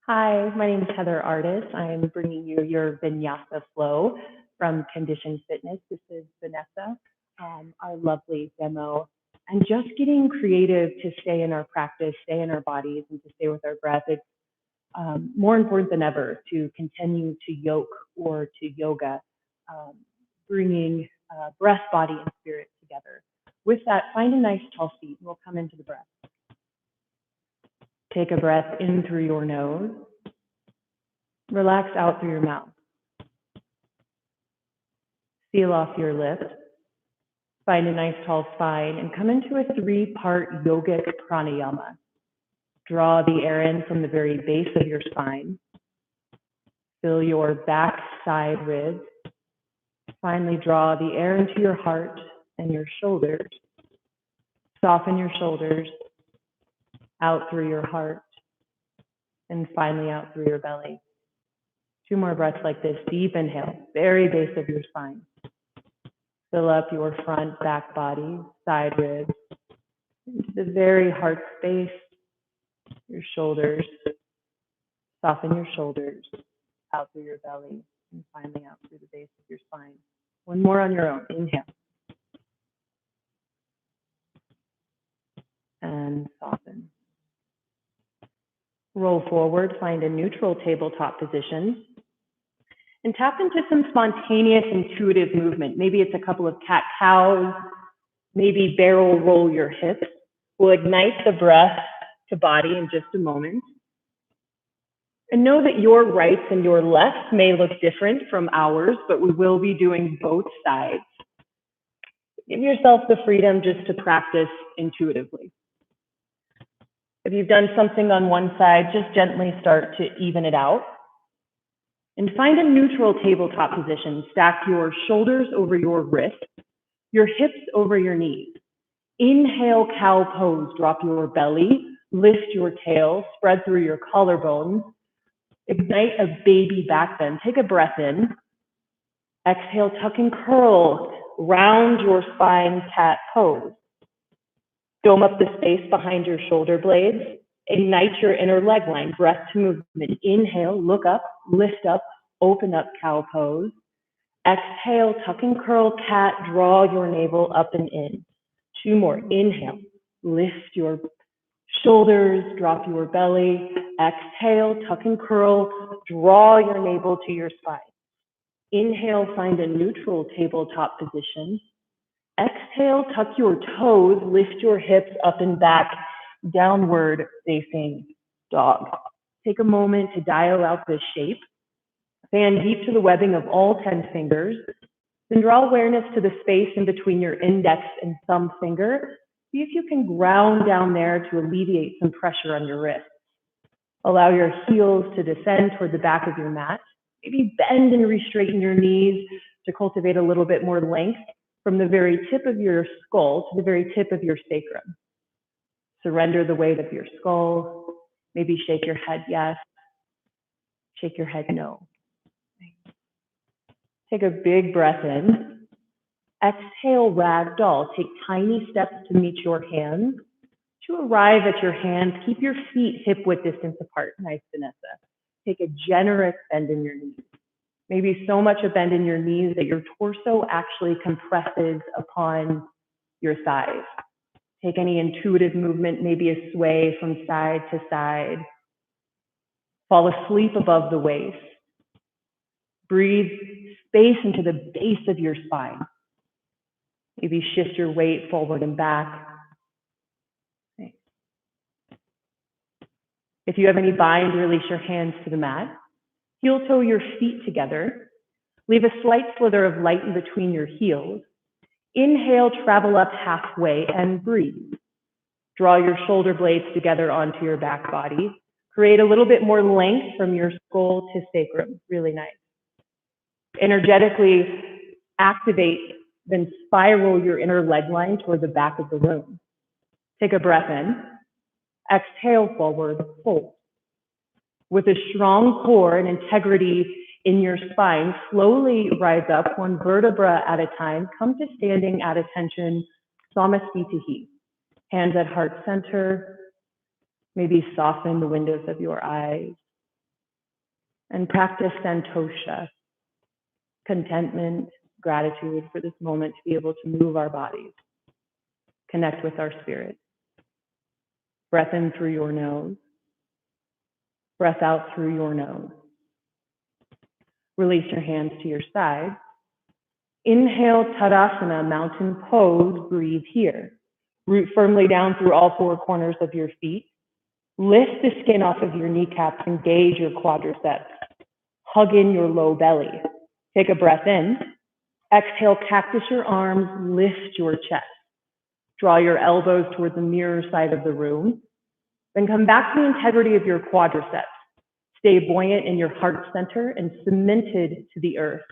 Hi, my name is Heather Artis. I'm bringing you your vinyasa flow from Conditioned Fitness. This is Vanessa, our lovely demo, and just getting creative to stay in our practice, stay in our bodies, and to stay with our breath. It's more important than ever to continue to yoke or to yoga, um, bringing breath, body, and spirit together. With that, find a nice tall seat. We'll come into the breath. Take a breath in through your nose. Relax out through your mouth. Seal off your lips. Find a nice tall spine and come into a three-part yogic pranayama. Draw the air in from the very base of your spine. Fill your back side ribs. Finally, draw the air into your heart and your shoulders. Soften your shoulders out through your heart and finally out through your belly. 2 more breaths like this. Deep inhale, very base of your spine. Fill up your front, back body, side ribs, into the very heart space, your shoulders. Soften your shoulders out through your belly and finally out through the base of your spine. 1 more on your own. Inhale. And soften. Roll forward, find a neutral tabletop position, and tap into some spontaneous, intuitive movement. Maybe it's a couple of cat-cows, maybe barrel roll your hips. We'll ignite the breath to body in just a moment. And know that your rights and your lefts may look different from ours, but we will be doing both sides. Give yourself the freedom just to practice intuitively. If you've done something on one side, just gently start to even it out. And find a neutral tabletop position. Stack your shoulders over your wrists, your hips over your knees. Inhale, cow pose. Drop your belly, lift your tail, spread through your collarbones. Ignite a baby back bend. Take a breath in. Exhale, tuck and curl. Round your spine, cat pose. Dome up the space behind your shoulder blades. Ignite your inner leg line, breath to movement. Inhale, look up, lift up, open up, cow pose. Exhale, tuck and curl, cat, draw your navel up and in. 2 more. Inhale, lift your shoulders, drop your belly. Exhale, tuck and curl, draw your navel to your spine. Inhale, find a neutral tabletop position. Exhale, tuck your toes, lift your hips up and back, downward facing dog. Take a moment to dial out this shape. Fan deep to the webbing of all 10 fingers. Then draw awareness to the space in between your index and thumb finger. See if you can ground down there to alleviate some pressure on your wrists. Allow your heels to descend toward the back of your mat. Maybe bend and re-straighten your knees to cultivate a little bit more length from the very tip of your skull to the very tip of your sacrum. Surrender the weight of your skull. Maybe shake your head yes. Shake your head no. Take a big breath in. Exhale, ragdoll. Take tiny steps to meet your hands. To arrive at your hands, keep your feet hip-width distance apart. Nice, Vanessa. Take a generous bend in your knees. Maybe so much a bend in your knees that your torso actually compresses upon your thighs. Take any intuitive movement, maybe a sway from side to side. Fall asleep above the waist. Breathe space into the base of your spine. Maybe shift your weight forward and back. Okay. If you have any bind, release your hands to the mat. Heel toe your feet together. Leave a slight slither of light in between your heels. Inhale, travel up halfway and breathe. Draw your shoulder blades together onto your back body. Create a little bit more length from your skull to sacrum. Really nice. Energetically activate, then spiral your inner leg line toward the back of the room. Take a breath in. Exhale forward, hold. With a strong core and integrity in your spine, slowly rise up 1 vertebra at a time. Come to standing at attention, Samasthiti. Hands at heart center. Maybe soften the windows of your eyes. and practice santosha, contentment, gratitude for this moment to be able to move our bodies, connect with our spirit. Breath in through your nose, breath out through your nose. Release your hands to your sides. Inhale, Tadasana, mountain pose, breathe here. Root firmly down through all four corners of your feet. Lift the skin off of your kneecaps, engage your quadriceps. Hug in your low belly. Take a breath in. Exhale, cactus your arms, lift your chest. Draw your elbows toward the mirror side of the room. Then come back to the integrity of your quadriceps. Stay buoyant in your heart center and cemented to the earth.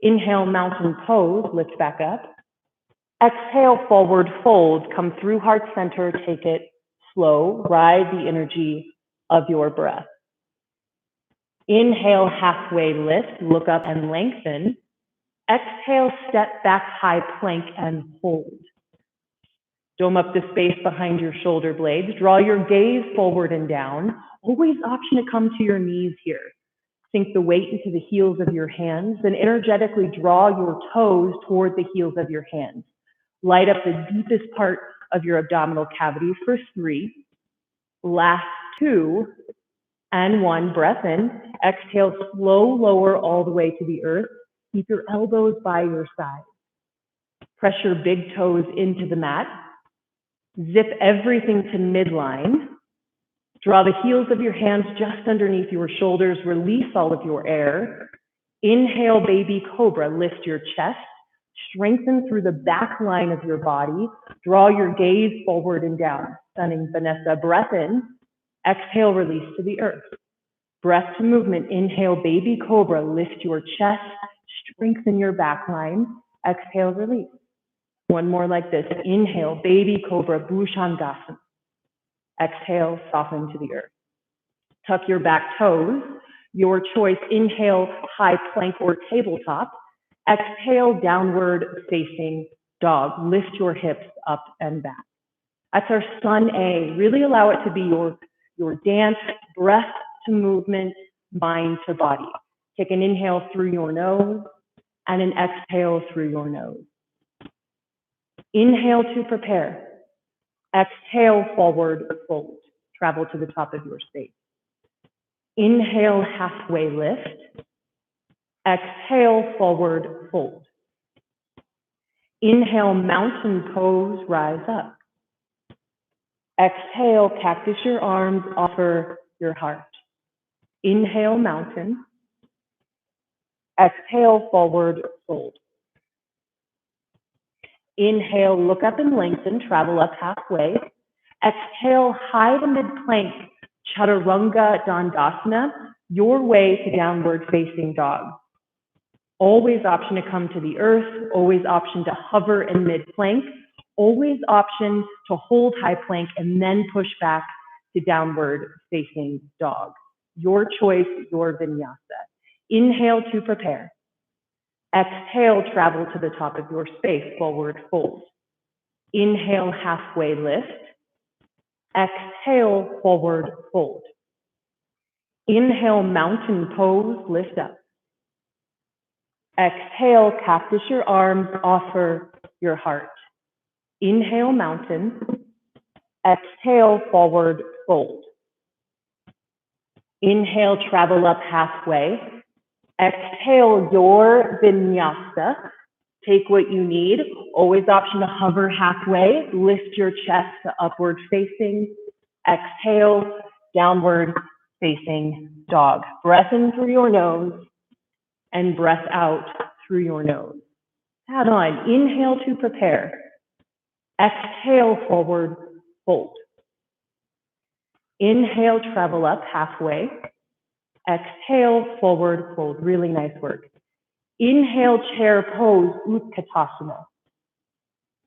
Inhale, mountain pose, lift back up. Exhale, forward fold, come through heart center, take it slow, ride the energy of your breath. Inhale, halfway lift, look up and lengthen. Exhale, step back, high plank and hold. Dome up the space behind your shoulder blades. Draw your gaze forward and down. Always option to come to your knees here. Sink the weight into the heels of your hands, then energetically draw your toes toward the heels of your hands. Light up the deepest part of your abdominal cavity for 3, last 2, and 1. Breath in. Exhale, slow lower all the way to the earth. Keep your elbows by your side. Press your big toes into the mat. Zip everything to midline. Draw the heels of your hands just underneath your shoulders. Release all of your air. Inhale, baby cobra. Lift your chest. Strengthen through the back line of your body. Draw your gaze forward and down. Stunning, Vanessa. Breath in. Exhale, release to the earth. Breath to movement. Inhale, baby cobra. Lift your chest. Strengthen your back line. Exhale, release. One more like this. Inhale, baby cobra, Bhushandasana. Exhale, soften to the earth. Tuck your back toes. Your choice. Inhale, high plank or tabletop. Exhale, downward facing dog. Lift your hips up and back. That's our Sun A. Really allow it to be your dance, breath to movement, mind to body. Take an inhale through your nose and an exhale through your nose. Inhale to prepare. Exhale, forward fold. Travel to the top of your space. Inhale, halfway lift. Exhale, forward fold. Inhale, mountain pose, rise up. Exhale, cactus your arms, offer your heart. Inhale, mountain. Exhale, forward fold. Inhale, look up and lengthen, travel up halfway. Exhale, high to mid-plank, chaturanga dandasana, your way to downward facing dog. Always option to come to the earth, always option to hover in mid-plank, always option to hold high plank and then push back to downward facing dog. Your choice, your vinyasa. Inhale to prepare. Exhale, travel to the top of your space, forward fold. Inhale, halfway lift. Exhale, forward fold. Inhale, mountain pose, lift up. Exhale, cactus your arms, offer your heart. Inhale, mountain. Exhale, forward fold. Inhale, travel up halfway. Exhale, your vinyasa. Take what you need. Always option to hover halfway. Lift your chest to upward facing. Exhale, downward facing dog. Breath in through your nose and breath out through your nose. Add on. Inhale to prepare. Exhale, forward fold. Inhale, travel up halfway. Exhale, forward fold. Really nice work. Inhale, chair pose, Utkatasana.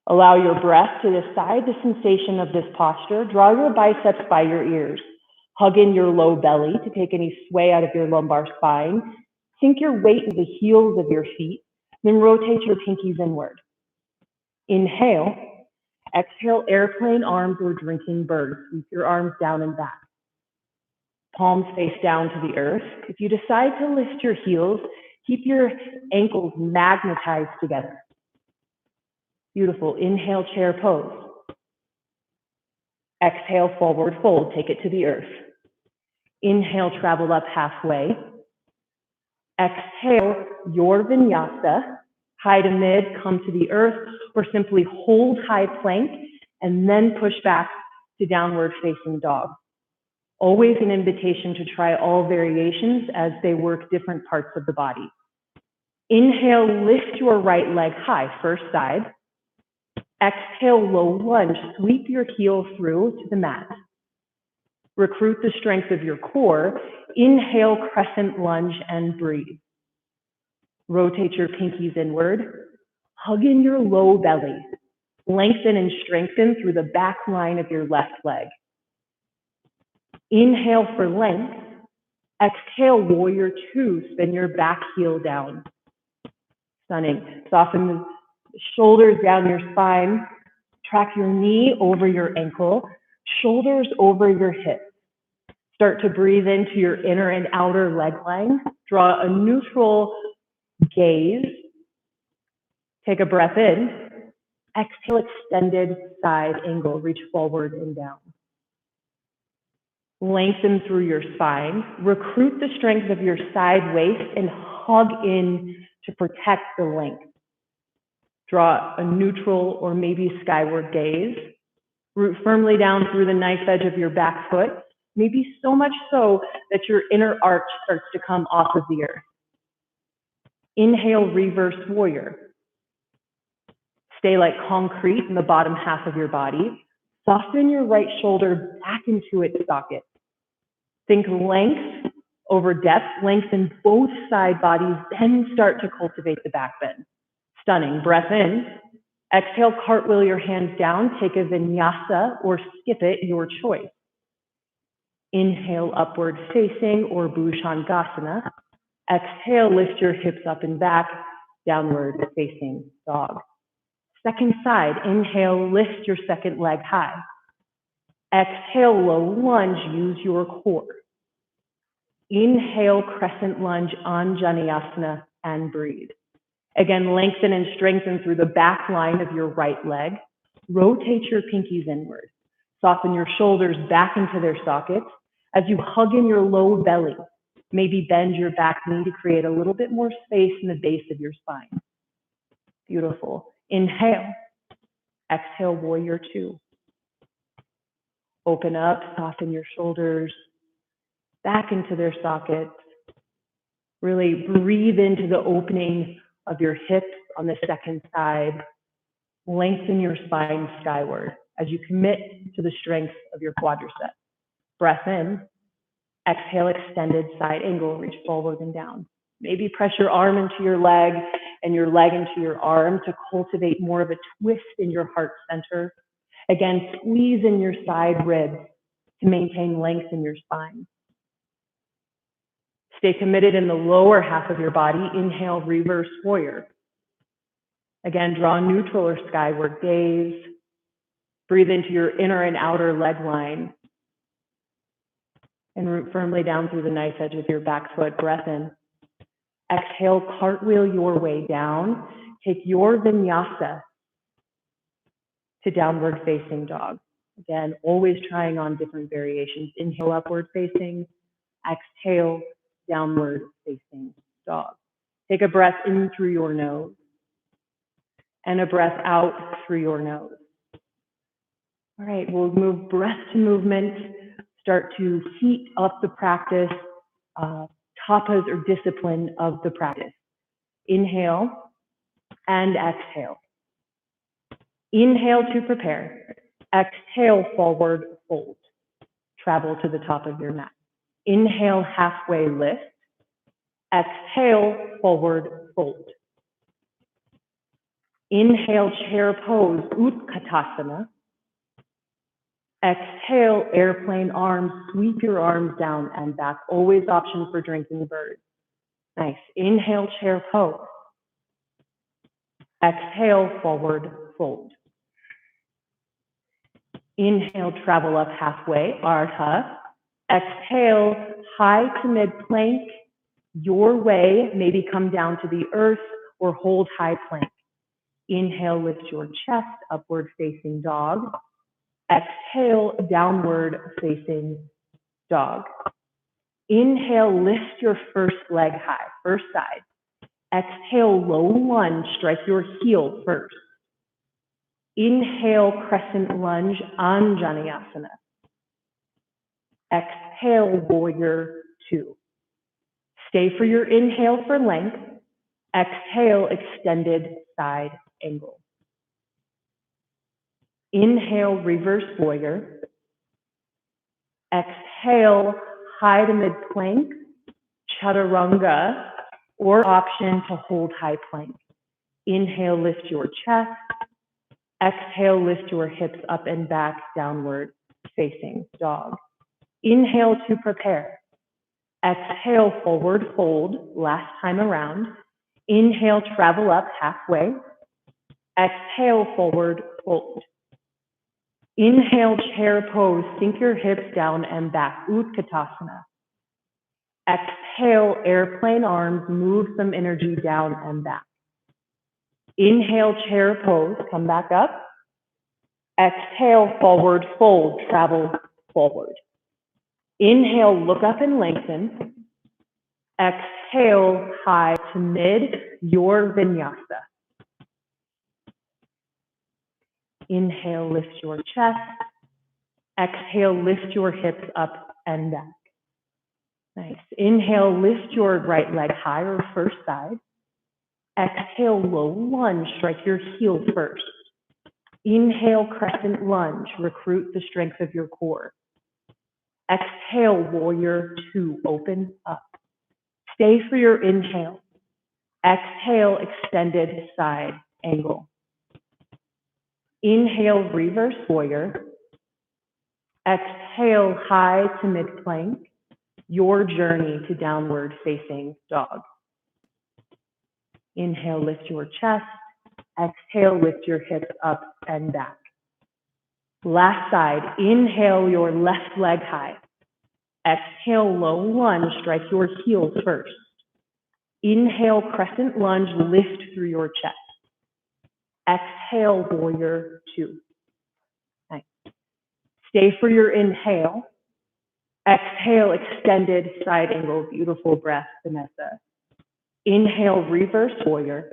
Allow your breath to decide the sensation of this posture. Draw your biceps by your ears. Hug in your low belly to take any sway out of your lumbar spine. Sink your weight into the heels of your feet. Then rotate your pinkies inward. Inhale. Exhale, airplane arms or drinking bird. Sweep your arms down and back. palms face down to the earth. If you decide to lift your heels, keep your ankles magnetized together. Beautiful. Inhale, chair pose. Exhale, forward fold. Take it to the earth. Inhale, travel up halfway. Exhale, your vinyasa. High to mid, come to the earth, or simply hold high plank and then push back to downward facing dog. Always an invitation to try all variations as they work different parts of the body. Inhale, lift your right leg high, first side. Exhale, low lunge, sweep your heel through to the mat. Recruit the strength of your core. Inhale, crescent lunge and breathe. Rotate your pinkies inward. Hug in your low belly. Lengthen and strengthen through the back line of your left leg. Inhale for length. Exhale, warrior two. Spin your back heel down. Stunning. Soften the shoulders down your spine. Track your knee over your ankle. Shoulders over your hips. Start to breathe into your inner and outer leg line. Draw a neutral gaze. Take a breath in. Exhale, extended side angle. Reach forward and down. Lengthen through your spine. Recruit the strength of your side waist and hug in to protect the length. Draw a neutral or maybe skyward gaze. Root firmly down through the knife edge of your back foot, maybe so much so that your inner arch starts to come off of the earth. Inhale, reverse warrior. Stay like concrete in the bottom half of your body. Soften your right shoulder back into its socket. Think length over depth. Lengthen both side bodies, then start to cultivate the back bend. Stunning. Breath in. Exhale, cartwheel your hands down. Take a vinyasa or skip it, your choice. Inhale, upward facing or bhujangasana. Exhale, lift your hips up and back, downward facing dog. Second side, inhale, lift your second leg high. Exhale, low lunge, use your core. Inhale, crescent lunge, Anjaneyasana, and breathe. Again, lengthen and strengthen through the back line of your right leg. Rotate your pinkies inward. Soften your shoulders back into their sockets as you hug in your low belly. Maybe bend your back knee to create a little bit more space in the base of your spine. Beautiful. Inhale. Exhale, warrior two. Open up, soften your shoulders back into their sockets. Really breathe into the opening of your hips on the second side. Lengthen your spine skyward as you commit to the strength of your quadricep. Breath in. Exhale, extended side angle, reach forward and down. Maybe press your arm into your leg and your leg into your arm to cultivate more of a twist in your heart center. Again, squeeze in your side ribs to maintain length in your spine. Stay committed in the lower half of your body. Inhale, reverse warrior. Again, draw neutral or skyward gaze. Breathe into your inner and outer leg line. And root firmly down through the knife edge of your back foot. Breath in. Exhale, cartwheel your way down. Take your vinyasa to downward facing dog. Again, always trying on different variations. Inhale, upward facing. Exhale, downward facing dog. Take a breath in through your nose and a breath out through your nose. All right, we'll move breath to movement. Start to heat up the practice, tapas or discipline of the practice. Inhale and exhale. Inhale to prepare. Exhale, forward fold. Travel to the top of your mat. Inhale, halfway lift. Exhale, forward fold. Inhale, chair pose, Utkatasana. Exhale, airplane arms, sweep your arms down and back. Always option for drinking bird. Nice. Inhale, chair pose. Exhale, forward fold. Inhale, travel up halfway, Ardha. Exhale, high to mid plank, your way, maybe come down to the earth or hold high plank. Inhale, lift your chest, upward facing dog. Exhale, downward facing dog. Inhale, lift your first leg high, first side. Exhale, low lunge, strike your heel first. Inhale, crescent lunge, Anjaneyasana. Exhale, warrior two. Stay for your inhale for length. Exhale, extended side angle. Inhale, reverse warrior. Exhale, high to mid plank, chaturanga, or option to hold high plank. Inhale, lift your chest. Exhale, lift your hips up and back, downward facing dog. Inhale to prepare. Exhale, forward fold, last time around. Inhale, travel up halfway. Exhale, forward fold. Inhale, chair pose, sink your hips down and back, Utkatasana. Exhale, airplane arms, move some energy down and back. Inhale, chair pose, come back up. Exhale, forward fold, travel forward. Inhale, look up and lengthen. Exhale, high to mid, your vinyasa. Inhale, lift your chest. Exhale, lift your hips up and back. Nice. Inhale, lift your right leg high or first side. Exhale, low lunge, strike your heel first. Inhale, crescent lunge, recruit the strength of your core. Exhale, warrior two, open up. Stay for your inhale. Exhale, extended side angle. Inhale, reverse warrior. Exhale, high to mid plank, your journey to downward facing dog. Inhale, lift your chest. Exhale, lift your hips up and back. Last side, inhale your left leg high. Exhale, low lunge, strike your heels first. Inhale, crescent lunge, lift through your chest. Exhale, warrior two. Nice. Stay for your inhale. Exhale, extended side angle, beautiful breath, Vanessa. Inhale, reverse warrior.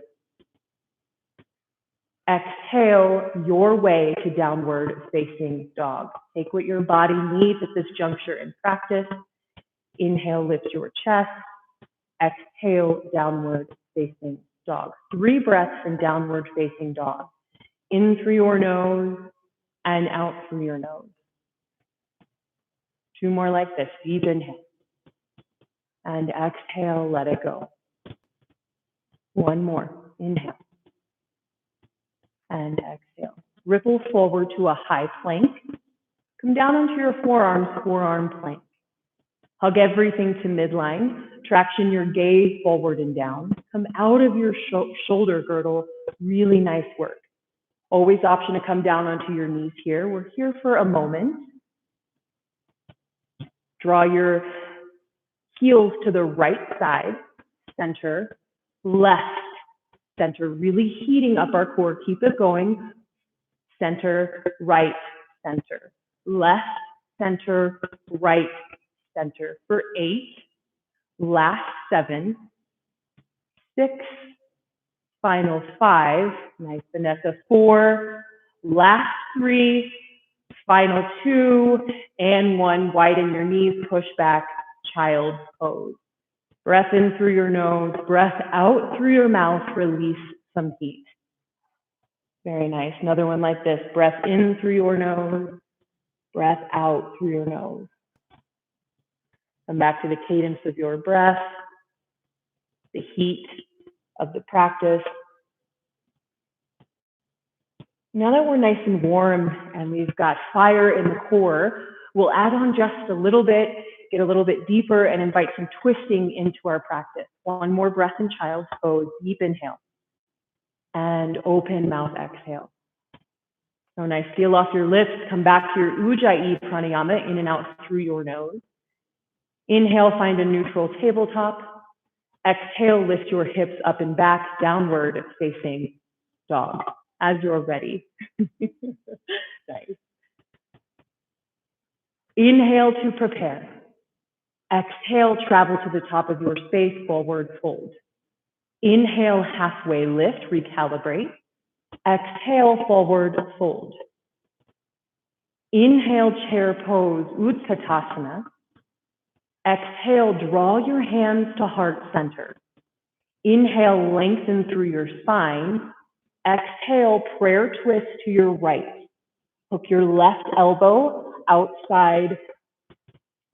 Exhale, your way to downward facing dog. Take what your body needs at this juncture in practice. Inhale, lift your chest. Exhale, downward facing dog. 3 breaths in downward facing dog. In through your nose and out through your nose. 2 more like this. Deep inhale. And exhale, let it go. 1 more. Inhale. And exhale. Ripple forward to a high plank. Come down onto your forearms, forearm plank. Hug everything to midline. Traction your gaze forward and down. Come out of your shoulder girdle. Really nice work. Always option to come down onto your knees here. We're here for a moment. Draw your heels to the right side, center, left, center, really heating up our core. Keep it going. Center, right, center. Left, center, right, center. For 8, last 7, 6, final 5, nice Vanessa, 4, last 3, final 2, and 1, widen your knees, push back, child's pose. Breath in through your nose, breath out through your mouth, release some heat. Very nice. Another one like this. Breath in through your nose, breath out through your nose. Come back to the cadence of your breath, the heat of the practice. Now that we're nice and warm and we've got fire in the core, we'll add on just a little bit, get a little bit deeper, and invite some twisting into our practice. 1 more breath in child's pose, deep inhale. And open mouth exhale. So nice, feel off your lips, come back to your Ujjayi pranayama, in and out through your nose. Inhale, find a neutral tabletop. Exhale, lift your hips up and back, downward facing dog, as you're ready. Nice. Inhale to prepare. Exhale, travel to the top of your space, forward fold. Inhale, halfway lift, recalibrate. Exhale, forward fold. Inhale, chair pose, Utkatasana. Exhale, draw your hands to heart center. Inhale, lengthen through your spine. Exhale, prayer twist to your right. Hook your left elbow outside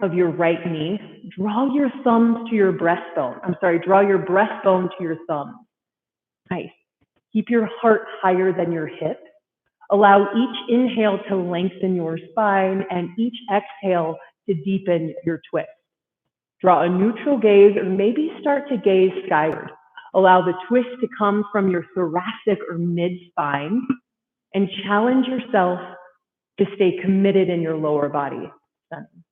of your right knee. Draw your thumbs to your breastbone. Draw your breastbone to your thumbs. Nice. Keep your heart higher than your hips. Allow each inhale to lengthen your spine and each exhale to deepen your twist. Draw a neutral gaze or maybe start to gaze skyward. Allow the twist to come from your thoracic or mid-spine and challenge yourself to stay committed in your lower body. Stunning.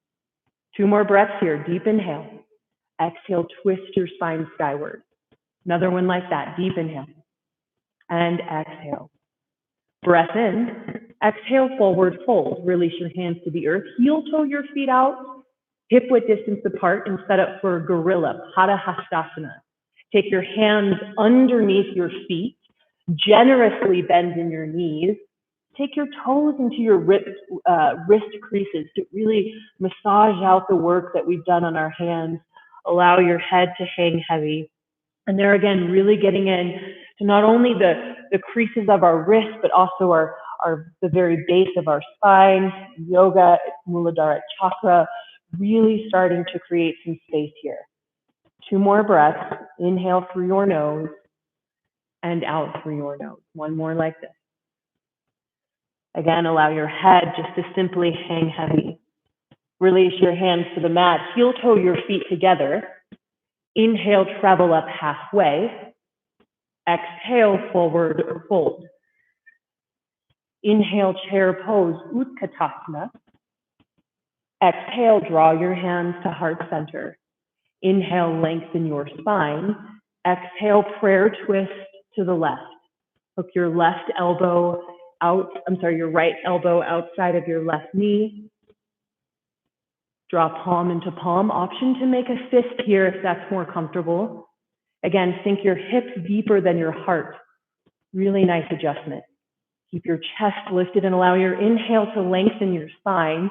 2 more breaths here. Deep inhale. Exhale, twist your spine skyward. Another one like that. Deep inhale. And exhale. Breath in. Exhale, forward fold. Release your hands to the earth. Heel toe your feet out. Hip width distance apart and set up for gorilla, Tadasana. Take your hands underneath your feet. Generously bend in your knees. Take your toes into your wrist creases to really massage out the work that we've done on our hands. Allow your head to hang heavy. And there again, really getting in to not only the creases of our wrists, but also the very base of our spine, yoga, Muladhara chakra, really starting to create some space here. 2 more breaths. Inhale through your nose and out through your nose. 1 more like this. Again, allow your head just to simply hang heavy. Release your hands to the mat. Heel toe your feet together. Inhale, travel up halfway. Exhale, forward fold. Inhale, chair pose, Utkatasana. Exhale, draw your hands to heart center. Inhale, lengthen your spine. Exhale, prayer twist to the left. Hook your left elbow out, your right elbow outside of your left knee. Draw palm into palm. Option to make a fist here if that's more comfortable. Again, sink your hips deeper than your heart. Really nice adjustment. Keep your chest lifted and allow your inhale to lengthen your spine.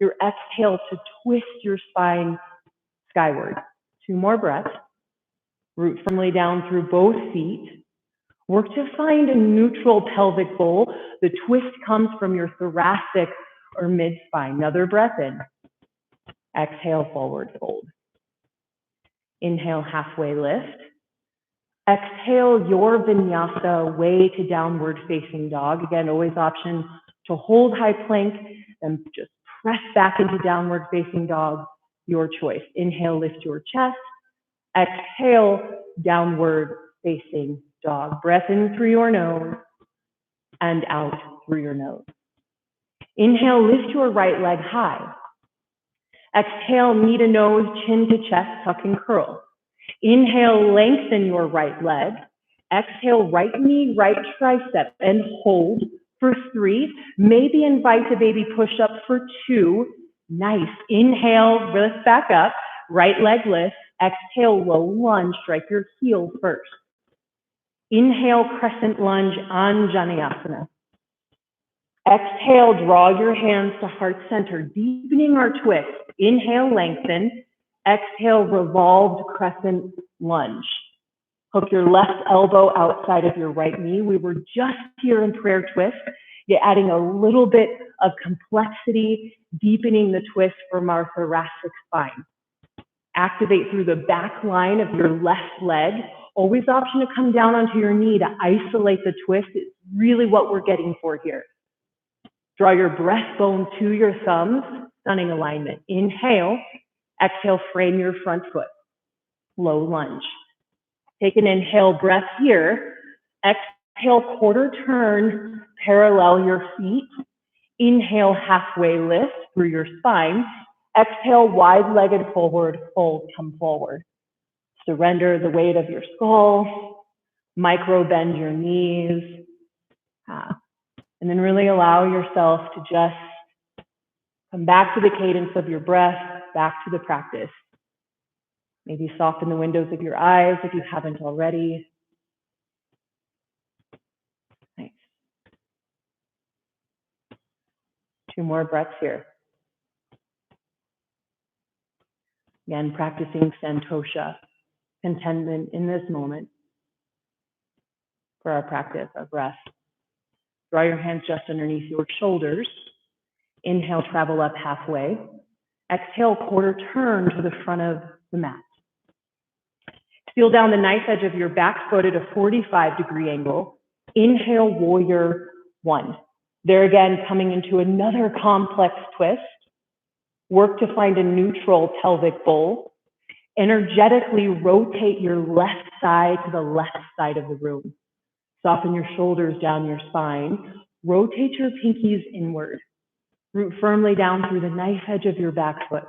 Your exhale to twist your spine skyward. 2 more breaths. Root firmly down through both feet. Work to find a neutral pelvic bowl. The twist comes from your thoracic or mid-spine. Another breath in. Exhale, forward fold. Inhale, halfway lift. Exhale, your vinyasa way to downward facing dog. Again, always option to hold high plank and just press back into downward facing dog. Your choice. Inhale, lift your chest. Exhale, downward facing dog. Breath in through your nose and out through your nose. Inhale, lift your right leg high. Exhale, knee to nose, chin to chest, tuck and curl. Inhale, lengthen your right leg. Exhale, right knee, right tricep, and hold for 3. Maybe invite a baby push-up for 2. Nice. Inhale, lift back up. Right leg lift. Exhale, low lunge. Strike your heel first. Inhale, crescent lunge, Anjaneyasana. Exhale, draw your hands to heart center, deepening our twist. Inhale, lengthen. Exhale, revolved crescent lunge. Hook your left elbow outside of your right knee. We were just here in prayer twist. You're adding a little bit of complexity, deepening the twist from our thoracic spine. Activate through the back line of your left leg. Always option to come down onto your knee to isolate the twist. It's really what we're getting for here. Draw your breastbone to your thumbs. Stunning alignment. Inhale. Exhale, frame your front foot. Low lunge. Take an inhale breath here. Exhale, quarter turn, parallel your feet. Inhale, halfway lift through your spine. Exhale, wide-legged forward fold, come forward. Surrender the weight of your skull, micro bend your knees, and then really allow yourself to just come back to the cadence of your breath, back to the practice. Maybe soften the windows of your eyes if you haven't already. Nice. 2 more breaths here. Again, practicing santosha, contentment in this moment for our practice, our breath. Draw your hands just underneath your shoulders. Inhale, travel up halfway. Exhale, quarter turn to the front of the mat. Feel down the knife edge of your back foot at a 45-degree angle. Inhale, warrior 1. There again, coming into another complex twist. Work to find a neutral pelvic bowl. Energetically rotate your left side to the left side of the room. Soften your shoulders down your spine. Rotate your pinkies inward. Root firmly down through the knife edge of your back foot.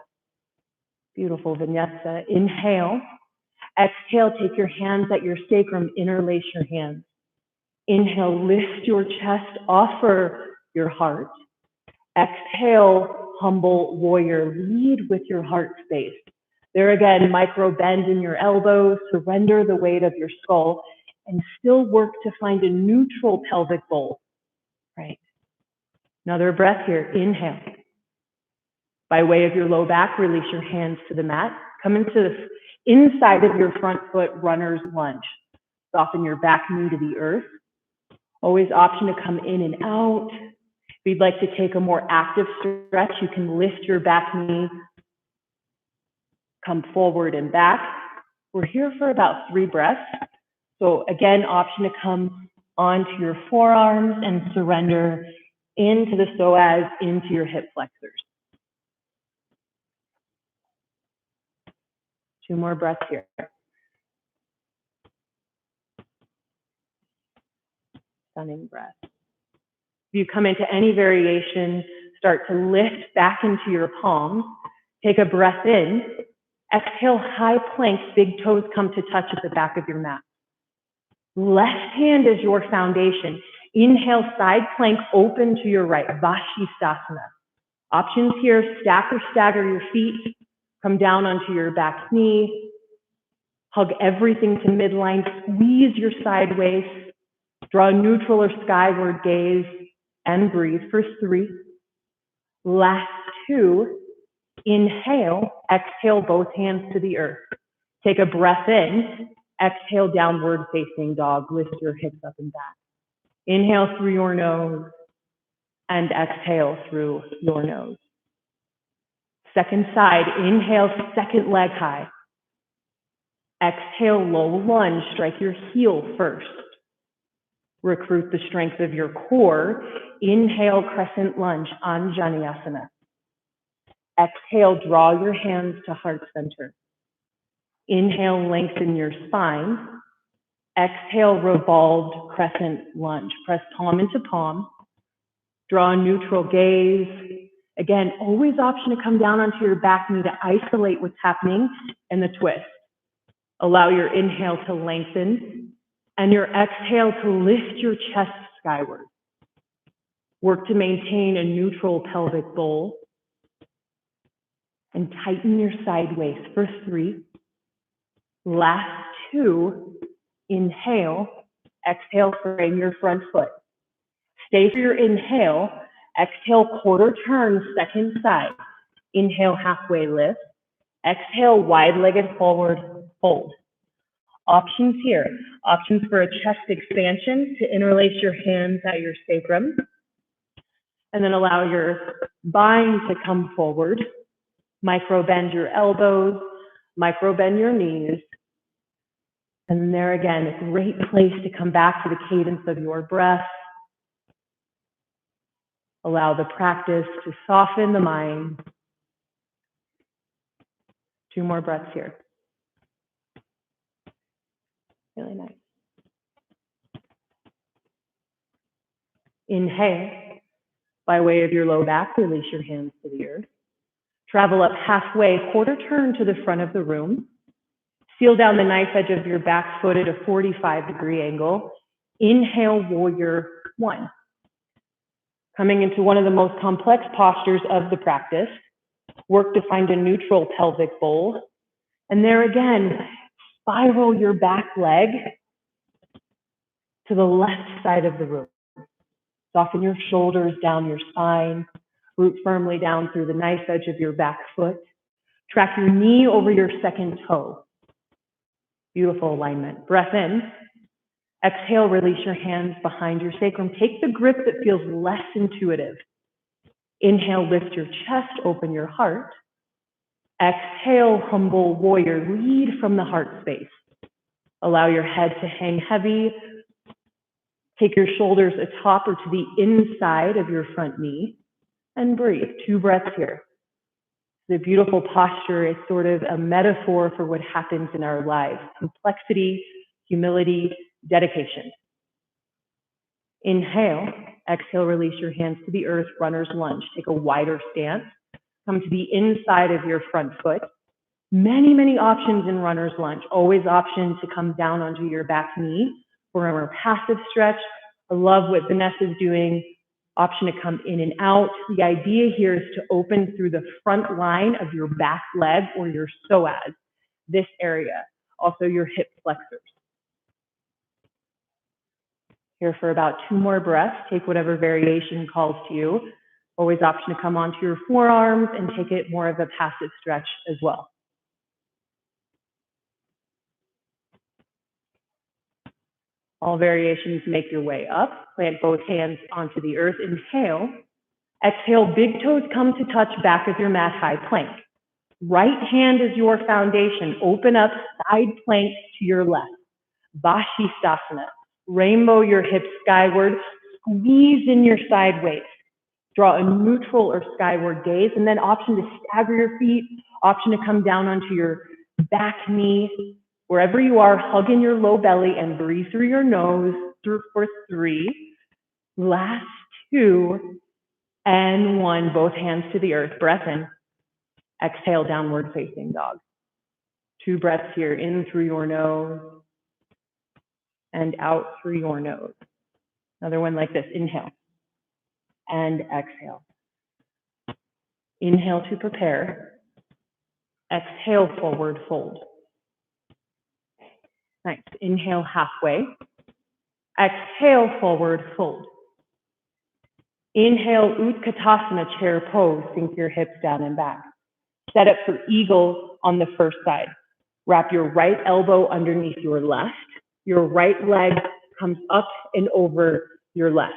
Beautiful vinyasa. Inhale. Exhale, take your hands at your sacrum, interlace your hands. Inhale, lift your chest, offer your heart. Exhale, humble warrior, lead with your heart space. There again, micro bend in your elbows, surrender the weight of your skull, and still work to find a neutral pelvic bowl. Right. Another breath here. Inhale. By way of your low back, release your hands to the mat. Come into the inside of your front foot, runner's lunge. Soften your back knee to the earth. Always option to come in and out. If you'd like to take a more active stretch, you can lift your back knee, come forward and back. We're here for about 3 breaths. So again, option to come onto your forearms and surrender into the psoas, into your hip flexors. 2 more breaths here. Stunning breath. If you come into any variation, start to lift back into your palms. Take a breath in. Exhale, high plank, big toes come to touch at the back of your mat. Left hand is your foundation. Inhale, side plank, open to your right, Vashisthasana. Options here, stack or stagger your feet. Come down onto your back knee. Hug everything to midline. Squeeze your side waist. Draw a neutral or skyward gaze and breathe for 3. Last 2. Inhale, exhale, both hands to the earth. Take a breath in. Exhale, downward facing dog. Lift your hips up and back. Inhale through your nose and exhale through your nose. Second side, inhale, second leg high. Exhale, low lunge, strike your heel first. Recruit the strength of your core. Inhale, crescent lunge, Anjaneyasana. Exhale, draw your hands to heart center. Inhale, lengthen your spine. Exhale, revolved crescent lunge. Press palm into palm. Draw a neutral gaze. Again, always option to come down onto your back knee to isolate what's happening in the twist. Allow your inhale to lengthen and your exhale to lift your chest skyward. Work to maintain a neutral pelvic bowl and tighten your side waist for 3. Last 2, inhale, exhale, frame your front foot. Stay for your inhale, exhale, quarter turn, second side. Inhale, halfway lift. Exhale, wide-legged forward fold. Options here. Options for a chest expansion to interlace your hands at your sacrum. And then allow your spine to come forward. Micro bend your elbows, micro bend your knees. And there again, a great place to come back to the cadence of your breath. Allow the practice to soften the mind. 2 more breaths here. Really nice. Inhale. By way of your low back, release your hands to the earth. Travel up halfway, quarter turn to the front of the room. Seal down the knife edge of your back foot at a 45-degree angle. Inhale, warrior one. Coming into one of the most complex postures of the practice. Work to find a neutral pelvic bowl. And there again, spiral your back leg to the left side of the room. Soften your shoulders down your spine. Root firmly down through the knife edge of your back foot. Track your knee over your second toe. Beautiful alignment. Breath in. Exhale, release your hands behind your sacrum. Take the grip that feels less intuitive. Inhale, lift your chest, open your heart. Exhale, humble warrior. Lead from the heart space. Allow your head to hang heavy. Take your shoulders atop or to the inside of your front knee. And breathe. 2 breaths here. The beautiful posture is sort of a metaphor for what happens in our lives. Complexity, humility, dedication. Inhale, exhale, release your hands to the earth, runner's lunge. Take a wider stance. Come to the inside of your front foot. Many, many options in runner's lunge. Always option to come down onto your back knee for a more passive stretch. I love what Vanessa's doing. Option to come in and out. The idea here is to open through the front line of your back leg or your psoas, this area. Also your hip flexors. Here for about 2 more breaths. Take whatever variation calls to you. Always option to come onto your forearms and take it more of a passive stretch as well. All variations make your way up. Plant both hands onto the earth. Inhale. Exhale, big toes come to touch back of your mat, high plank. Right hand is your foundation. Open up side plank to your left. Vashisthasana. Rainbow your hips skyward. Squeeze in your side waist. Draw a neutral or skyward gaze, and then option to stagger your feet. Option to come down onto your back knee. Wherever you are, hug in your low belly and breathe through your nose for 3. Last 2 and 1. Both hands to the earth. Breath in. Exhale, downward facing dog. 2 breaths here, in through your nose and out through your nose. Another one like this. Inhale and exhale. Inhale to prepare. Exhale, forward fold. Nice. Inhale halfway. Exhale, forward fold. Inhale, Utkatasana, chair pose. Sink your hips down and back. Set up for eagle on the first side. Wrap your right elbow underneath your left. Your right leg comes up and over your left.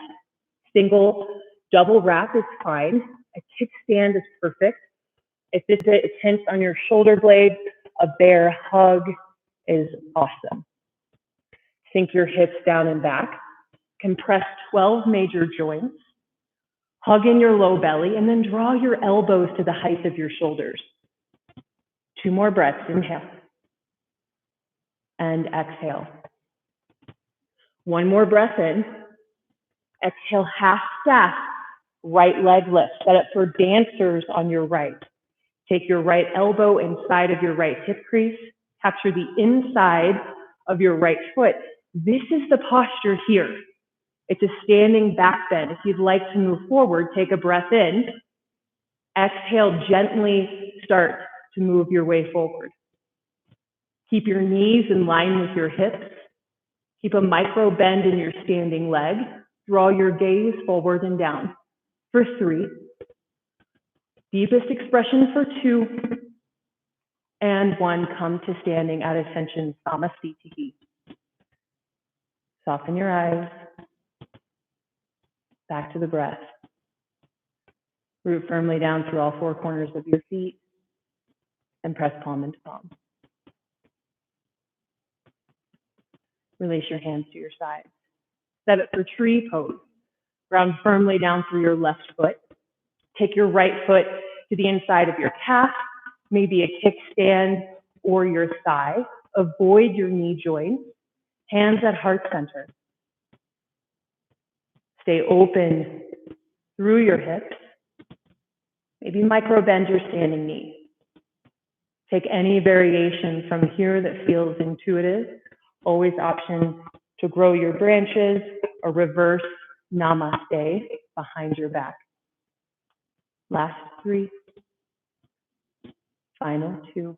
Single, double wrap is fine. A kickstand is perfect. If it's a tense on your shoulder blades, a bear hug is awesome. Sink your hips down and back. Compress 12 major joints. Hug in your low belly, and then draw your elbows to the height of your shoulders. 2 more breaths. Inhale. And exhale. 1 more breath in. Exhale, half staff. Right leg lift. Set up for dancers on your right. Take your right elbow inside of your right hip crease. Capture the inside of your right foot. This is the posture here. It's a standing back bend. If you'd like to move forward, take a breath in. Exhale, gently start to move your way forward. Keep your knees in line with your hips. Keep a micro bend in your standing leg. Draw your gaze forward and down for 3. Deepest expression for 2. And 1, come to standing at attention, Samasthiti. Soften your eyes. Back to the breath. Root firmly down through all 4 corners of your feet and press palm into palm. Release your hands to your sides. Set up for tree pose. Ground firmly down through your left foot. Take your right foot to the inside of your calf, maybe a kickstand or your thigh. Avoid your knee joints. Hands at heart center. Stay open through your hips. Maybe micro bend your standing knee. Take any variation from here that feels intuitive. Always option to grow your branches or reverse namaste behind your back. Last 3. Final 2.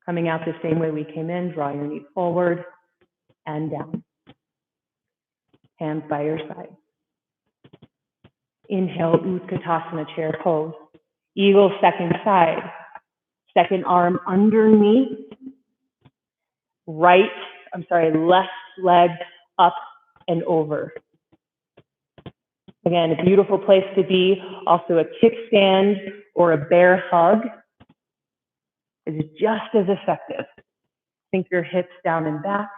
Coming out the same way we came in, draw your knee forward and down. Hands by your side. Inhale, Utkatasana chair pose. Eagle second side. Second arm underneath. Left leg up and over. Again, a beautiful place to be. Also a kickstand or a bear hug is just as effective. Sink your hips down and back.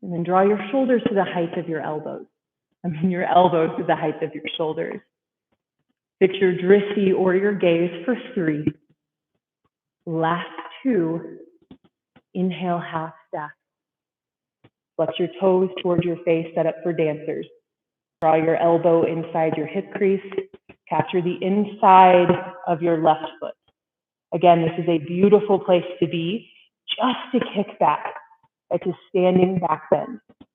And then draw your shoulders to the height of your elbows. Your elbows to the height of your shoulders. Fix your drishti or your gaze for 3. Last 2. Inhale, half stack. Flex your toes towards your face, set up for dancers. Draw your elbow inside your hip crease. Capture the inside of your left foot. Again, this is a beautiful place to be, just to kick back. It's a standing back bend. If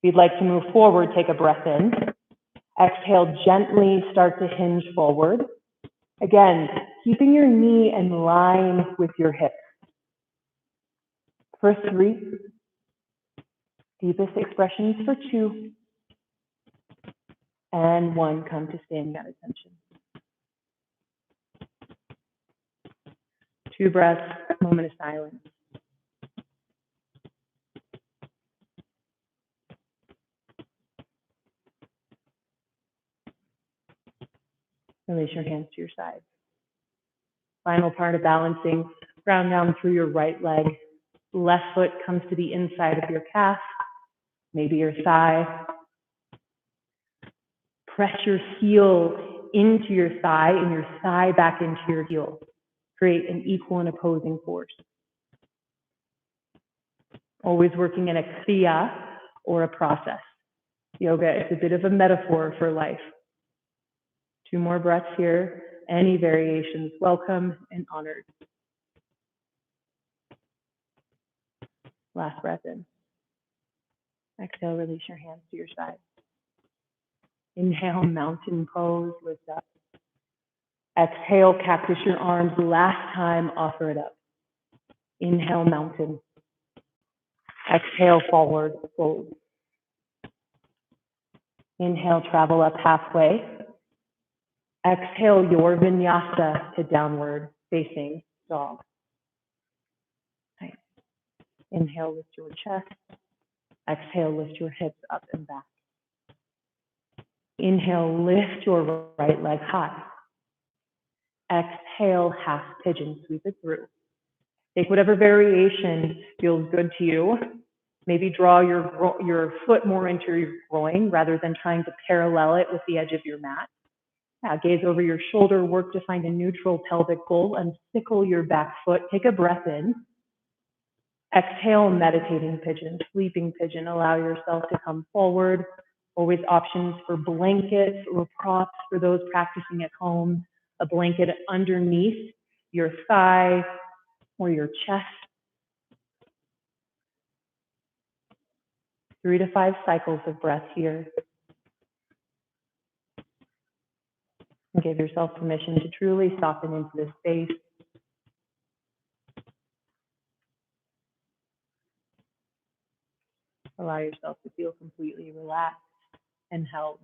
you'd like to move forward, take a breath in. Exhale, gently start to hinge forward. Again, keeping your knee in line with your hip. For 3. Deepest expressions for 2. And 1, come to standing at attention. 2 breaths, moment of silence. Release your hands to your side. Final part of balancing, ground down through your right leg. Left foot comes to the inside of your calf, maybe your thigh. Press your heel into your thigh and your thigh back into your heel. Create an equal and opposing force. Always working in a kriya or a process. Yoga is a bit of a metaphor for life. 2 more breaths here. Any variations welcome and honored. Last breath in. Exhale, release your hands to your side. Inhale, mountain pose, lift up. Exhale, cactus your arms. Last time, offer it up. Inhale, mountain. Exhale, forward fold. Inhale, travel up halfway. Exhale, your vinyasa to downward facing dog. Nice. Inhale, lift your chest. Exhale, lift your hips up and back. Inhale, lift your right leg high. Exhale, half pigeon, sweep it through. Take whatever variation feels good to you. Maybe draw your foot more into your groin rather than trying to parallel it with the edge of your mat. Now, gaze over your shoulder, work to find a neutral pelvic bowl, and sickle your back foot. Take a breath in. Exhale, meditating pigeon, sleeping pigeon. Allow yourself to come forward. Always options for blankets or props for those practicing at home. A blanket underneath your thigh or your chest. 3 to 5 cycles of breath here. And give yourself permission to truly soften into this space. Allow yourself to feel completely relaxed and held.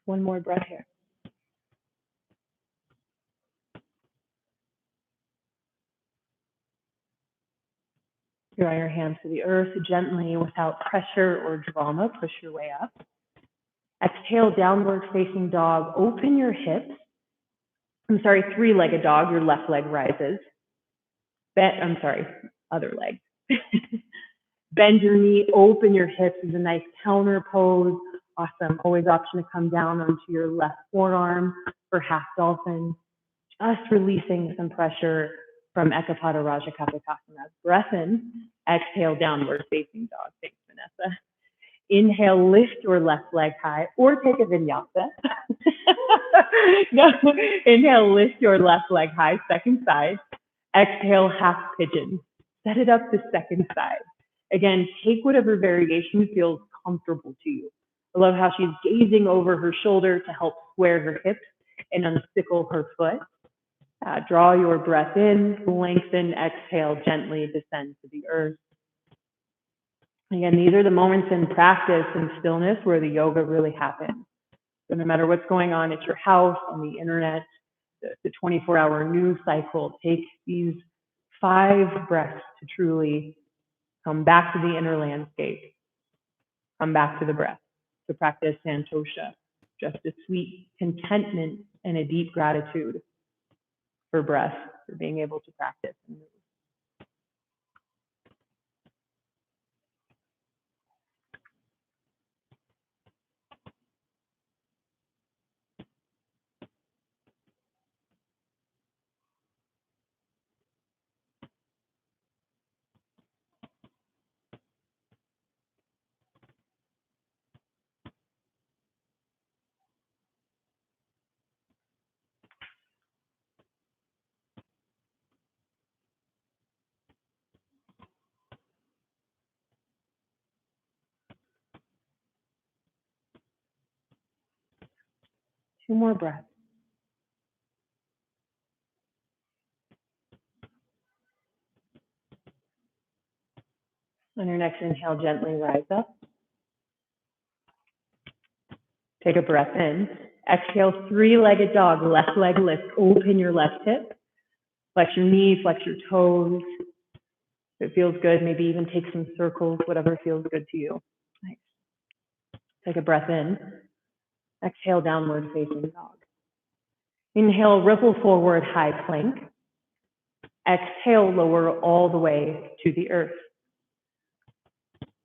One more breath here. Draw your hands to the earth gently without pressure or drama. Push your way up. Exhale, downward facing dog. Open your hips. Three-legged dog. Your left leg rises. Other leg. Bend your knee, open your hips is a nice counter pose. Awesome. Always option to come down onto your left forearm for half dolphin. Just releasing some pressure from Ekapada Raja Kapotasana. Breath in, exhale, downward facing dog. Thanks, Vanessa. Inhale, lift your left leg high, or take a vinyasa. No, inhale, lift your left leg high, second side. Exhale, half pigeon. Set it up the second side. Again, take whatever variation feels comfortable to you. I love how she's gazing over her shoulder to help square her hips and unstickle her foot. Draw your breath in, lengthen, exhale, gently descend to the earth. Again, these are the moments in practice and stillness where the yoga really happens. So no matter what's going on at your house, on the internet, the 24-hour news cycle, take these 5 breaths to truly come back to the inner landscape. Come back to the breath, to practice santosha, just a sweet contentment and a deep gratitude for breath, for being able to practice and move. Two more breaths. On your next inhale, gently rise up. Take a breath in. Exhale, 3-legged dog, left leg lift. Open your left hip. Flex your knee, flex your toes. If it feels good, maybe even take some circles, whatever feels good to you. Nice. Take a breath in. Exhale, downward facing dog. Inhale, ripple forward, high plank. Exhale, lower all the way to the earth.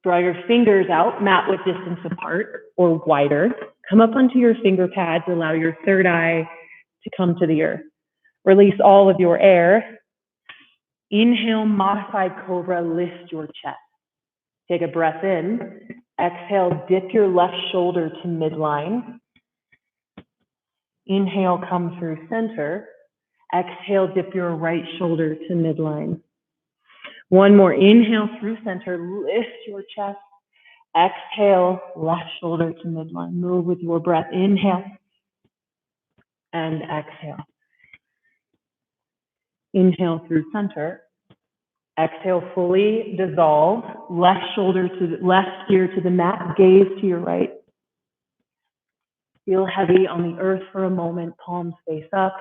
Draw your fingers out, mat width distance apart or wider. Come up onto your finger pads, allow your third eye to come to the earth. Release all of your air. Inhale, modified cobra, lift your chest. Take a breath in. Exhale, dip your left shoulder to midline. Inhale, come through center. Exhale, dip your right shoulder to midline. One more. Inhale through center, lift your chest. Exhale, left shoulder to midline. Move with your breath. Inhale and exhale. Inhale through center. Exhale, fully dissolve. Left shoulder to the left ear to the mat. Gaze to your right. Feel heavy on the earth for a moment. Palms face up.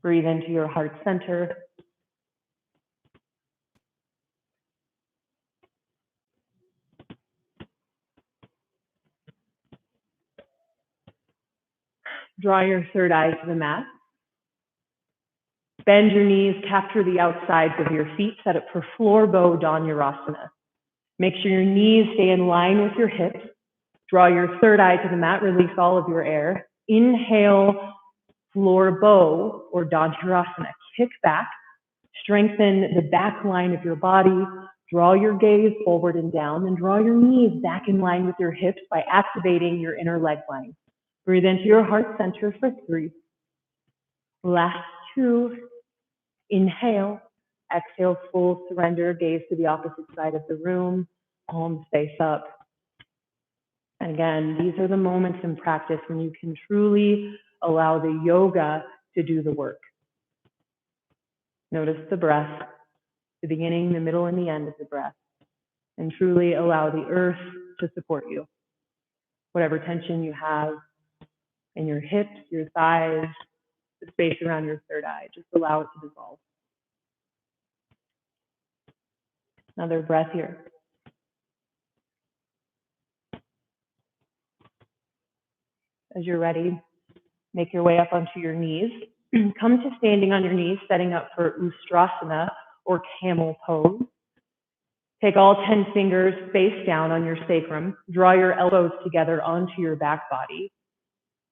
Breathe into your heart center. Draw your third eye to the mat. Bend your knees, capture the outsides of your feet, set up for floor bow dhanurasana. Make sure your knees stay in line with your hips. Draw your third eye to the mat, release all of your air. Inhale, floor bow or dhanurasana. Kick back, strengthen the back line of your body. Draw your gaze forward and down, and draw your knees back in line with your hips by activating your inner leg line. Breathe into your heart center for 3. Last 2. Inhale. Exhale, full surrender. Gaze to the opposite side of the room. Palms face up. And again, these are the moments in practice when you can truly allow the yoga to do the work. Notice the breath, the beginning, the middle, and the end of the breath, and truly allow the earth to support you. Whatever tension you have in your hips, your thighs, the space around your third eye, just allow it to dissolve. Another breath here. As you're ready, make your way up onto your knees. Come to standing on your knees, setting up for Utkatasana or camel pose. Take all 10 fingers face down on your sacrum. Draw your elbows together onto your back body.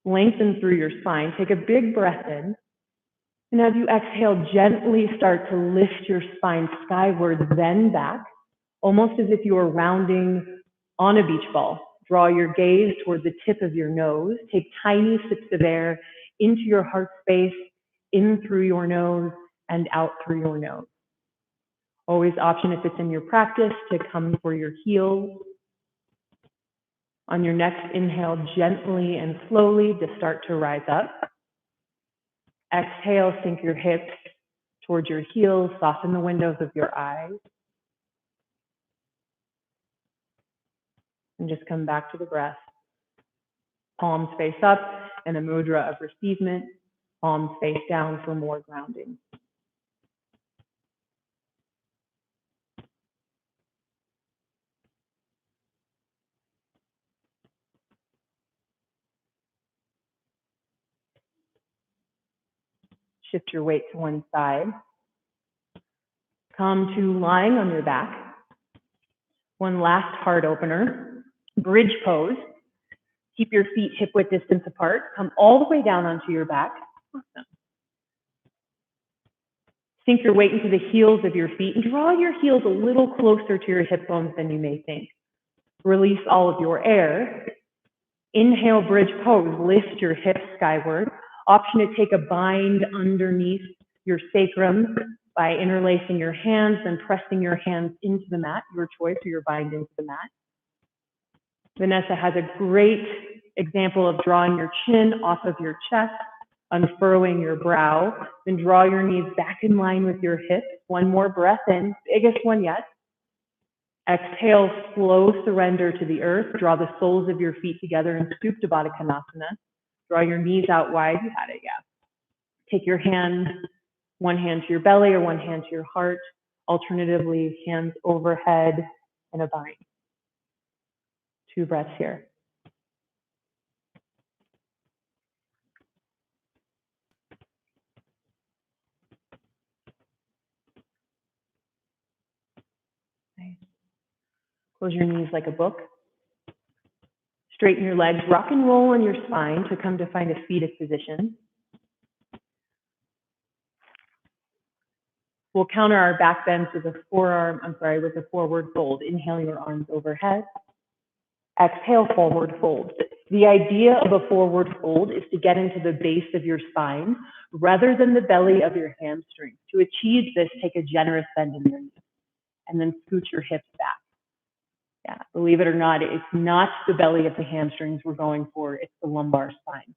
Lengthen through your spine. Take a big breath in. And as you exhale, gently start to lift your spine skyward, then back, almost as if you were rounding on a beach ball. Draw your gaze toward the tip of your nose. Take tiny sips of air into your heart space, in through your nose and out through your nose. Always option, if it's in your practice, to come for your heels. On your next inhale, gently and slowly to start to rise up. Exhale, sink your hips towards your heels, soften the windows of your eyes. And just come back to the breath. Palms face up in a mudra of receivement. Palms face down for more grounding. Shift your weight to one side. Come to lying on your back. One last heart opener. Bridge pose. Keep your feet hip-width distance apart. Come all the way down onto your back. Awesome. Sink your weight into the heels of your feet and draw your heels a little closer to your hip bones than you may think. Release all of your air. Inhale, bridge pose. Lift your hips skyward. Option to take a bind underneath your sacrum by interlacing your hands and pressing your hands into the mat, your choice, or your bind into the mat. Vanessa has a great example of drawing your chin off of your chest, unfurrowing your brow, then draw your knees back in line with your hips. One more breath in, biggest one yet. Exhale, slow surrender to the earth. Draw the soles of your feet together in Supta Baddha Konasana. Draw your knees out wide. You had it, yeah. Take your hand, one hand to your belly or one hand to your heart. Alternatively, hands overhead in a bind. 2 breaths here. Nice. Close your knees like a book. Straighten your legs, rock and roll on your spine to come to find a seated position. We'll counter our back bends with a forward fold. Inhale your arms overhead. Exhale, forward fold. The idea of a forward fold is to get into the base of your spine rather than the belly of your hamstrings. To achieve this, take a generous bend in your knees and then scoot your hips back. Yeah, believe it or not, it's not the belly of the hamstrings we're going for, it's the lumbar spine.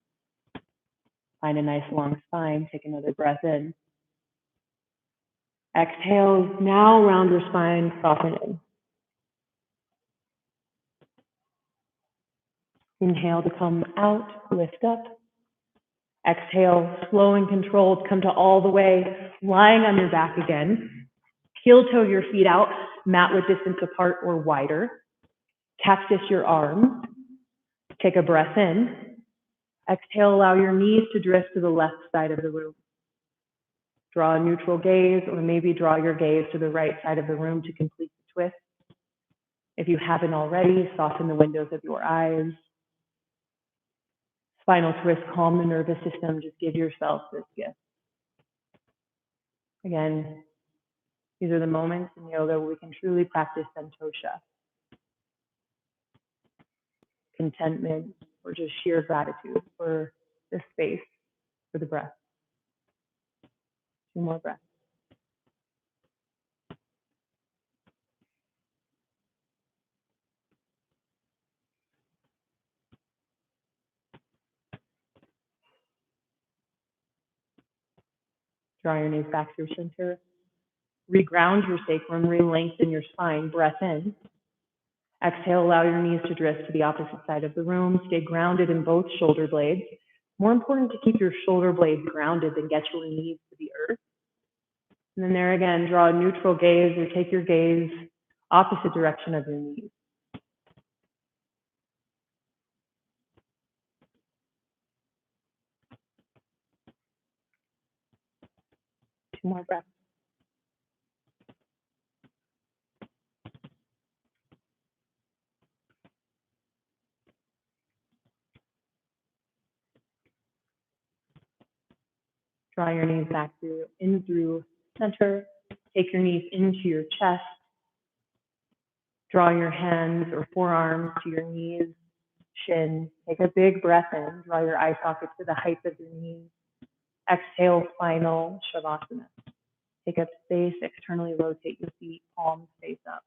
Find a nice long spine, take another breath in. Exhale, now round your spine, soften in. Inhale to come out, lift up. Exhale, slow and controlled, come to all the way, lying on your back again. Heel toe your feet out, mat width distance apart or wider. Cactus your arms. Take a breath in. Exhale, allow your knees to drift to the left side of the room. Draw a neutral gaze, or maybe draw your gaze to the right side of the room to complete the twist. If you haven't already, soften the windows of your eyes. Spinal twist, calm the nervous system. Just give yourself this gift. Again, these are the moments in yoga where we can truly practice santosha, contentment, or just sheer gratitude for the space, for the breath. 2 more breaths. Draw your knees back through center. Reground your sacrum, re-lengthen your spine. Breath in. Exhale, allow your knees to drift to the opposite side of the room. Stay grounded in both shoulder blades. More important to keep your shoulder blades grounded than get your knees to the earth. And then there again, draw a neutral gaze or take your gaze opposite direction of your knees. 2 more breaths. Draw your knees back through center. Take your knees into your chest. Draw your hands or forearms to your knees, shin. Take a big breath in. Draw your eye sockets to the height of your knees. Exhale, final Shavasana. Take up space, externally rotate your feet, palms face up.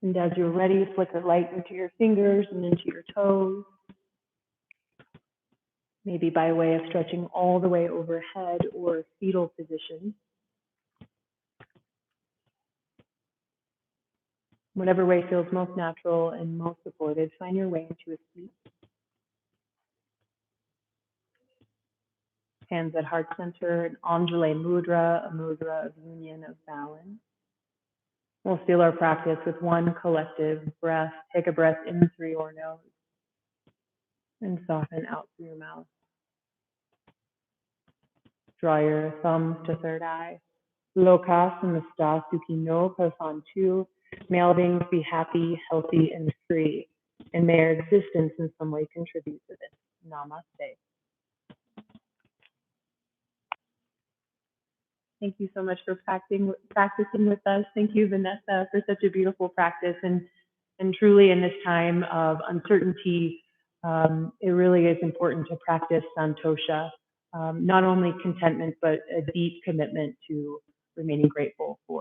And as you're ready, flicker light into your fingers and into your toes. Maybe by way of stretching all the way overhead or fetal position. Whatever way feels most natural and most supported, find your way into a seat. Hands at heart center, an Anjali mudra, a mudra of union, of balance. We'll seal our practice with one collective breath. Take a breath in through your nose and soften out through your mouth. Draw your thumbs to third eye. Loka samasta sukhi no bhavantu. May all beings be happy, healthy, and free, and may our existence in some way contribute to this. Namaste. Thank you so much for practicing with us. Thank you, Vanessa, for such a beautiful practice. And truly, in this time of uncertainty, it really is important to practice santosha, not only contentment, but a deep commitment to remaining grateful for